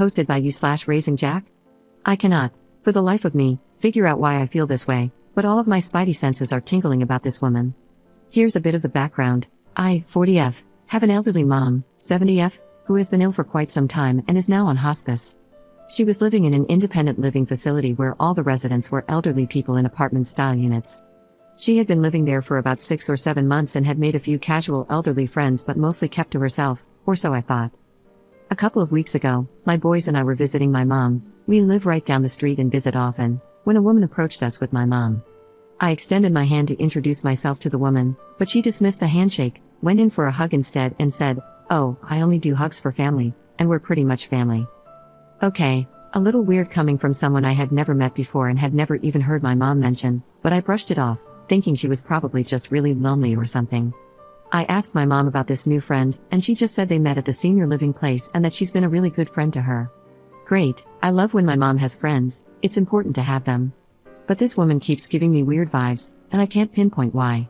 Hosted by you/Raising Jack? I cannot, for the life of me, figure out why I feel this way, but all of my spidey senses are tingling about this woman. Here's a bit of the background. I, 40F, have an elderly mom, 70F, who has been ill for quite some time and is now on hospice. She was living in an independent living facility where all the residents were elderly people in apartment-style units. She had been living there for about 6 or 7 months and had made a few casual elderly friends but mostly kept to herself, or so I thought. A couple of weeks ago, my boys and I were visiting my mom. We live right down the street and visit often, when a woman approached us with my mom. I extended my hand to introduce myself to the woman, but she dismissed the handshake, went in for a hug instead and said, "Oh, I only do hugs for family, and we're pretty much family." Okay, a little weird coming from someone I had never met before and had never even heard my mom mention, but I brushed it off, thinking she was probably just really lonely or something. I asked my mom about this new friend, and she just said they met at the senior living place and that she's been a really good friend to her. Great, I love when my mom has friends, it's important to have them. But this woman keeps giving me weird vibes, and I can't pinpoint why.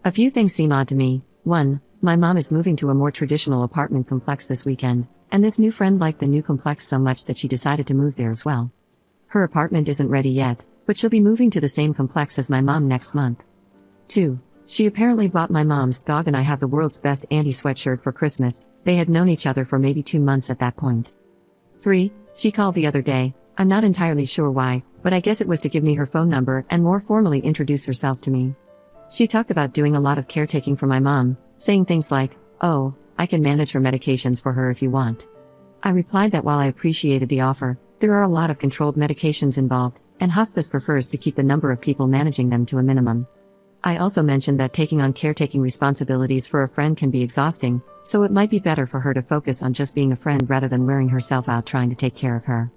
A few things seem odd to me. 1, my mom is moving to a more traditional apartment complex this weekend, and this new friend liked the new complex so much that she decided to move there as well. Her apartment isn't ready yet, but she'll be moving to the same complex as my mom next month. 2, she apparently bought my mom's dog and I have the world's best Andy sweatshirt for Christmas. They had known each other for maybe 2 months at that point. 3, she called the other day, I'm not entirely sure why, but I guess it was to give me her phone number and more formally introduce herself to me. She talked about doing a lot of caretaking for my mom, saying things like, "Oh, I can manage her medications for her if you want." I replied that while I appreciated the offer, there are a lot of controlled medications involved, and hospice prefers to keep the number of people managing them to a minimum. I also mentioned that taking on caretaking responsibilities for a friend can be exhausting, so it might be better for her to focus on just being a friend rather than wearing herself out trying to take care of her.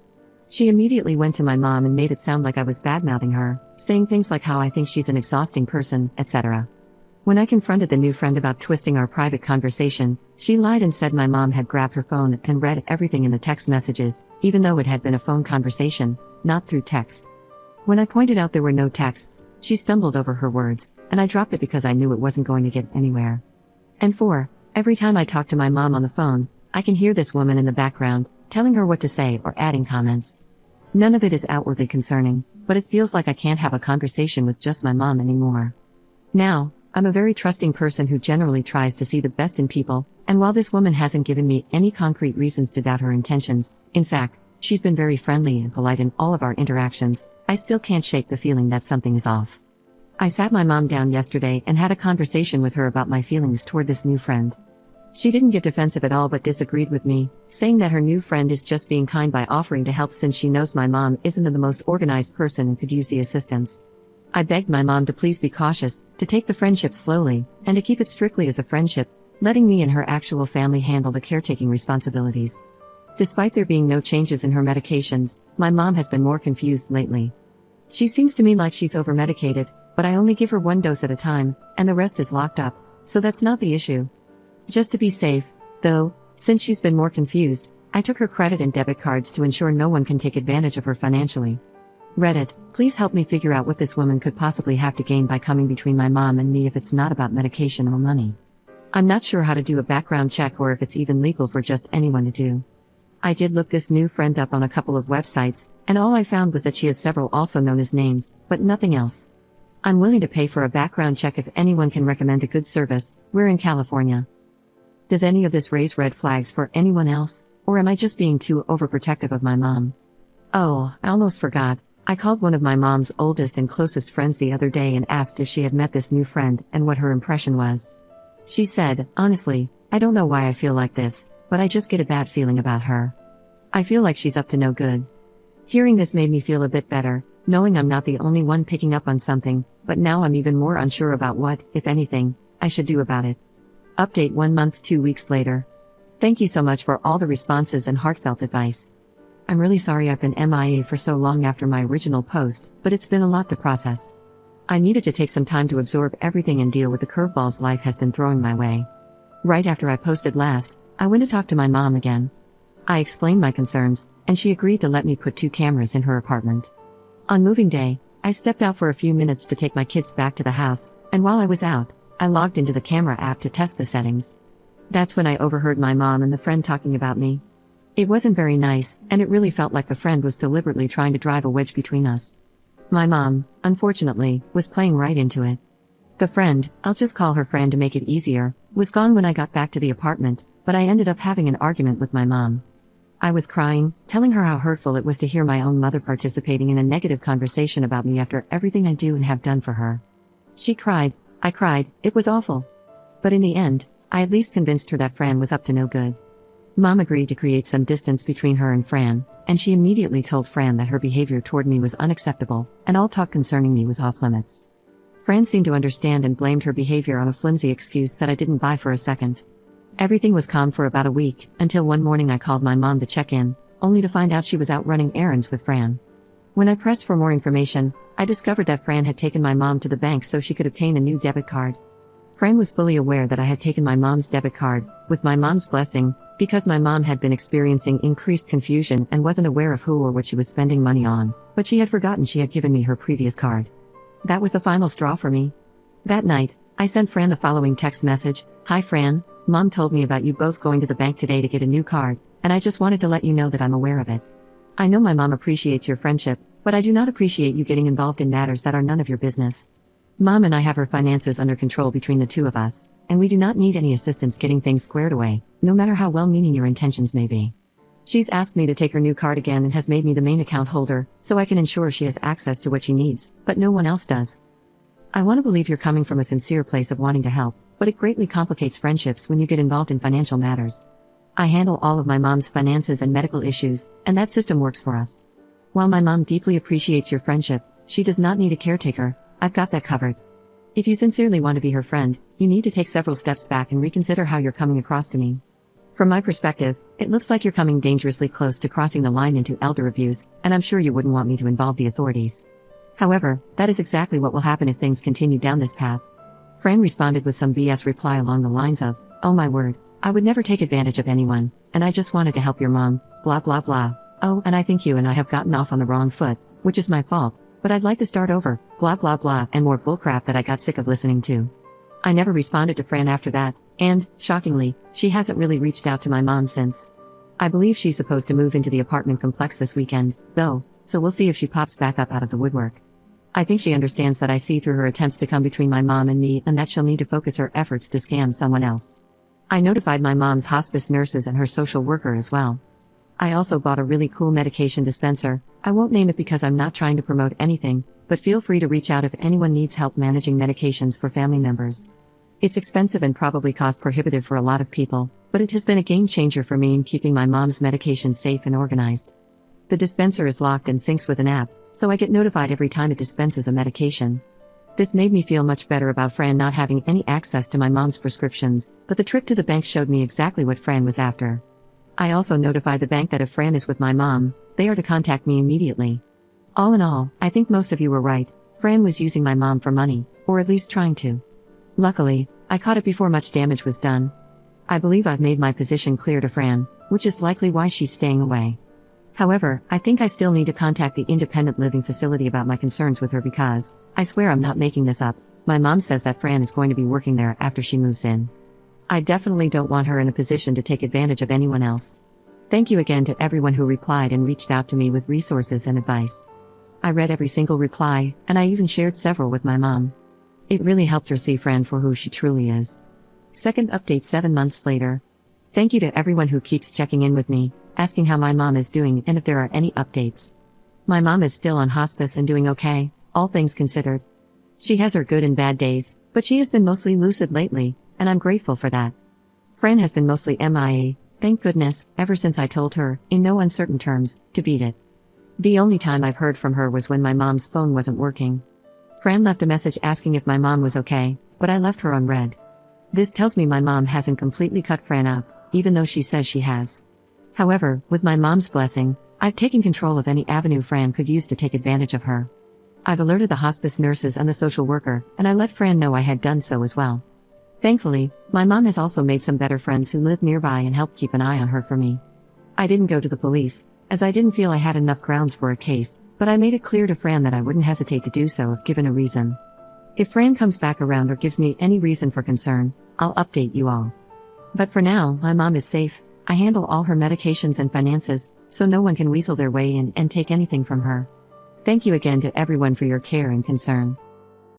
She immediately went to my mom and made it sound like I was bad-mouthing her, saying things like how I think she's an exhausting person, etc. When I confronted the new friend about twisting our private conversation, she lied and said my mom had grabbed her phone and read everything in the text messages, even though it had been a phone conversation, not through text. When I pointed out there were no texts, she stumbled over her words, and I dropped it because I knew it wasn't going to get anywhere. And 4, every time I talk to my mom on the phone, I can hear this woman in the background, telling her what to say or adding comments. None of it is outwardly concerning, but it feels like I can't have a conversation with just my mom anymore. Now, I'm a very trusting person who generally tries to see the best in people, and while this woman hasn't given me any concrete reasons to doubt her intentions, in fact, she's been very friendly and polite in all of our interactions, I still can't shake the feeling that something is off. I sat my mom down yesterday and had a conversation with her about my feelings toward this new friend. She didn't get defensive at all but disagreed with me, saying that her new friend is just being kind by offering to help since she knows my mom isn't the most organized person and could use the assistance. I begged my mom to please be cautious, to take the friendship slowly, and to keep it strictly as a friendship, letting me and her actual family handle the caretaking responsibilities. Despite there being no changes in her medications, my mom has been more confused lately. She seems to me like she's over-medicated, but I only give her 1 dose at a time, and the rest is locked up, so that's not the issue. Just to be safe, though, since she's been more confused, I took her credit and debit cards to ensure no one can take advantage of her financially. Reddit, please help me figure out what this woman could possibly have to gain by coming between my mom and me if it's not about medication or money. I'm not sure how to do a background check or if it's even legal for just anyone to do. I did look this new friend up on a couple of websites, and all I found was that she has several also known as names, but nothing else. I'm willing to pay for a background check if anyone can recommend a good service. We're in California. Does any of this raise red flags for anyone else, or am I just being too overprotective of my mom? Oh, I almost forgot. I called one of my mom's oldest and closest friends the other day and asked if she had met this new friend and what her impression was. She said, "Honestly, I don't know why I feel like this, but I just get a bad feeling about her. I feel like she's up to no good." Hearing this made me feel a bit better, knowing I'm not the only one picking up on something, but now I'm even more unsure about what, if anything, I should do about it. Update 1 month 2 weeks later. Thank you so much for all the responses and heartfelt advice. I'm really sorry I've been MIA for so long after my original post, but it's been a lot to process. I needed to take some time to absorb everything and deal with the curveballs life has been throwing my way. Right after I posted last, I went to talk to my mom again. I explained my concerns, and she agreed to let me put 2 cameras in her apartment. On moving day, I stepped out for a few minutes to take my kids back to the house, and while I was out, I logged into the camera app to test the settings. That's when I overheard my mom and the friend talking about me. It wasn't very nice, and it really felt like the friend was deliberately trying to drive a wedge between us. My mom, unfortunately, was playing right into it. The friend, I'll just call her Fran to make it easier, was gone when I got back to the apartment, but I ended up having an argument with my mom. I was crying, telling her how hurtful it was to hear my own mother participating in a negative conversation about me after everything I do and have done for her. She cried, I cried, it was awful. But in the end, I at least convinced her that Fran was up to no good. Mom agreed to create some distance between her and Fran, and she immediately told Fran that her behavior toward me was unacceptable, and all talk concerning me was off limits. Fran seemed to understand and blamed her behavior on a flimsy excuse that I didn't buy for a second. Everything was calm for about a week, until one morning I called my mom to check in, only to find out she was out running errands with Fran. When I pressed for more information, I discovered that Fran had taken my mom to the bank so she could obtain a new debit card. Fran was fully aware that I had taken my mom's debit card, with my mom's blessing, because my mom had been experiencing increased confusion and wasn't aware of who or what she was spending money on, but she had forgotten she had given me her previous card. That was the final straw for me. That night, I sent Fran the following text message: "Hi Fran, Mom told me about you both going to the bank today to get a new card, and I just wanted to let you know that I'm aware of it. I know my mom appreciates your friendship, but I do not appreciate you getting involved in matters that are none of your business. Mom and I have her finances under control between the two of us, and we do not need any assistance getting things squared away, no matter how well-meaning your intentions may be. She's asked me to take her new card again and has made me the main account holder, so I can ensure she has access to what she needs, but no one else does. I want to believe you're coming from a sincere place of wanting to help, but it greatly complicates friendships when you get involved in financial matters. I handle all of my mom's finances and medical issues, and that system works for us. While my mom deeply appreciates your friendship, she does not need a caretaker. I've got that covered. If you sincerely want to be her friend, you need to take several steps back and reconsider how you're coming across to me. From my perspective, it looks like you're coming dangerously close to crossing the line into elder abuse, and I'm sure you wouldn't want me to involve the authorities. However, that is exactly what will happen if things continue down this path." Fran responded with some BS reply along the lines of, "Oh my word, I would never take advantage of anyone, and I just wanted to help your mom, blah blah blah. Oh, and I think you and I have gotten off on the wrong foot, which is my fault, but I'd like to start over, blah blah blah," and more bullcrap that I got sick of listening to. I never responded to Fran after that, and, shockingly, she hasn't really reached out to my mom since. I believe she's supposed to move into the apartment complex this weekend, though, so we'll see if she pops back up out of the woodwork. I think she understands that I see through her attempts to come between my mom and me and that she'll need to focus her efforts to scam someone else. I notified my mom's hospice nurses and her social worker as well. I also bought a really cool medication dispenser. I won't name it because I'm not trying to promote anything, but feel free to reach out if anyone needs help managing medications for family members. It's expensive and probably cost prohibitive for a lot of people, but it has been a game changer for me in keeping my mom's medication safe and organized. The dispenser is locked and syncs with an app, so I get notified every time it dispenses a medication. This made me feel much better about Fran not having any access to my mom's prescriptions, but the trip to the bank showed me exactly what Fran was after. I also notified the bank that if Fran is with my mom, they are to contact me immediately. All in all, I think most of you were right. Fran was using my mom for money, or at least trying to. Luckily, I caught it before much damage was done. I believe I've made my position clear to Fran, which is likely why she's staying away. However, I think I still need to contact the independent living facility about my concerns with her because, I swear I'm not making this up, my mom says that Fran is going to be working there after she moves in. I definitely don't want her in a position to take advantage of anyone else. Thank you again to everyone who replied and reached out to me with resources and advice. I read every single reply, and I even shared several with my mom. It really helped her see Fran for who she truly is. Second update 7 months later. Thank you to everyone who keeps checking in with me, asking how my mom is doing and if there are any updates. My mom is still on hospice and doing okay, all things considered. She has her good and bad days, but she has been mostly lucid lately, and I'm grateful for that. Fran has been mostly MIA, thank goodness, ever since I told her, in no uncertain terms, to beat it. The only time I've heard from her was when my mom's phone wasn't working. Fran left a message asking if my mom was okay, but I left her unread. This tells me my mom hasn't completely cut Fran out, even though she says she has. However, with my mom's blessing, I've taken control of any avenue Fran could use to take advantage of her. I've alerted the hospice nurses and the social worker, and I let Fran know I had done so as well. Thankfully, my mom has also made some better friends who live nearby and help keep an eye on her for me. I didn't go to the police, as I didn't feel I had enough grounds for a case, but I made it clear to Fran that I wouldn't hesitate to do so if given a reason. If Fran comes back around or gives me any reason for concern, I'll update you all. But for now, my mom is safe, I handle all her medications and finances, so no one can weasel their way in and take anything from her. Thank you again to everyone for your care and concern.